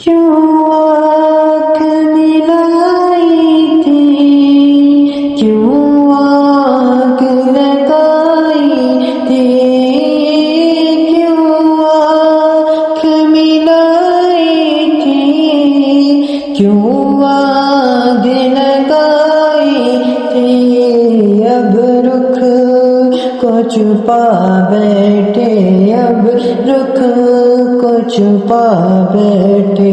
क्यों आँख मिलाई थी, क्यों आग लगाई थी, क्यों आँख मिलाई थी, क्यों आग लगाई थी। अब रुख को छुपा बैठे, अब रुख को छुपा बैठे।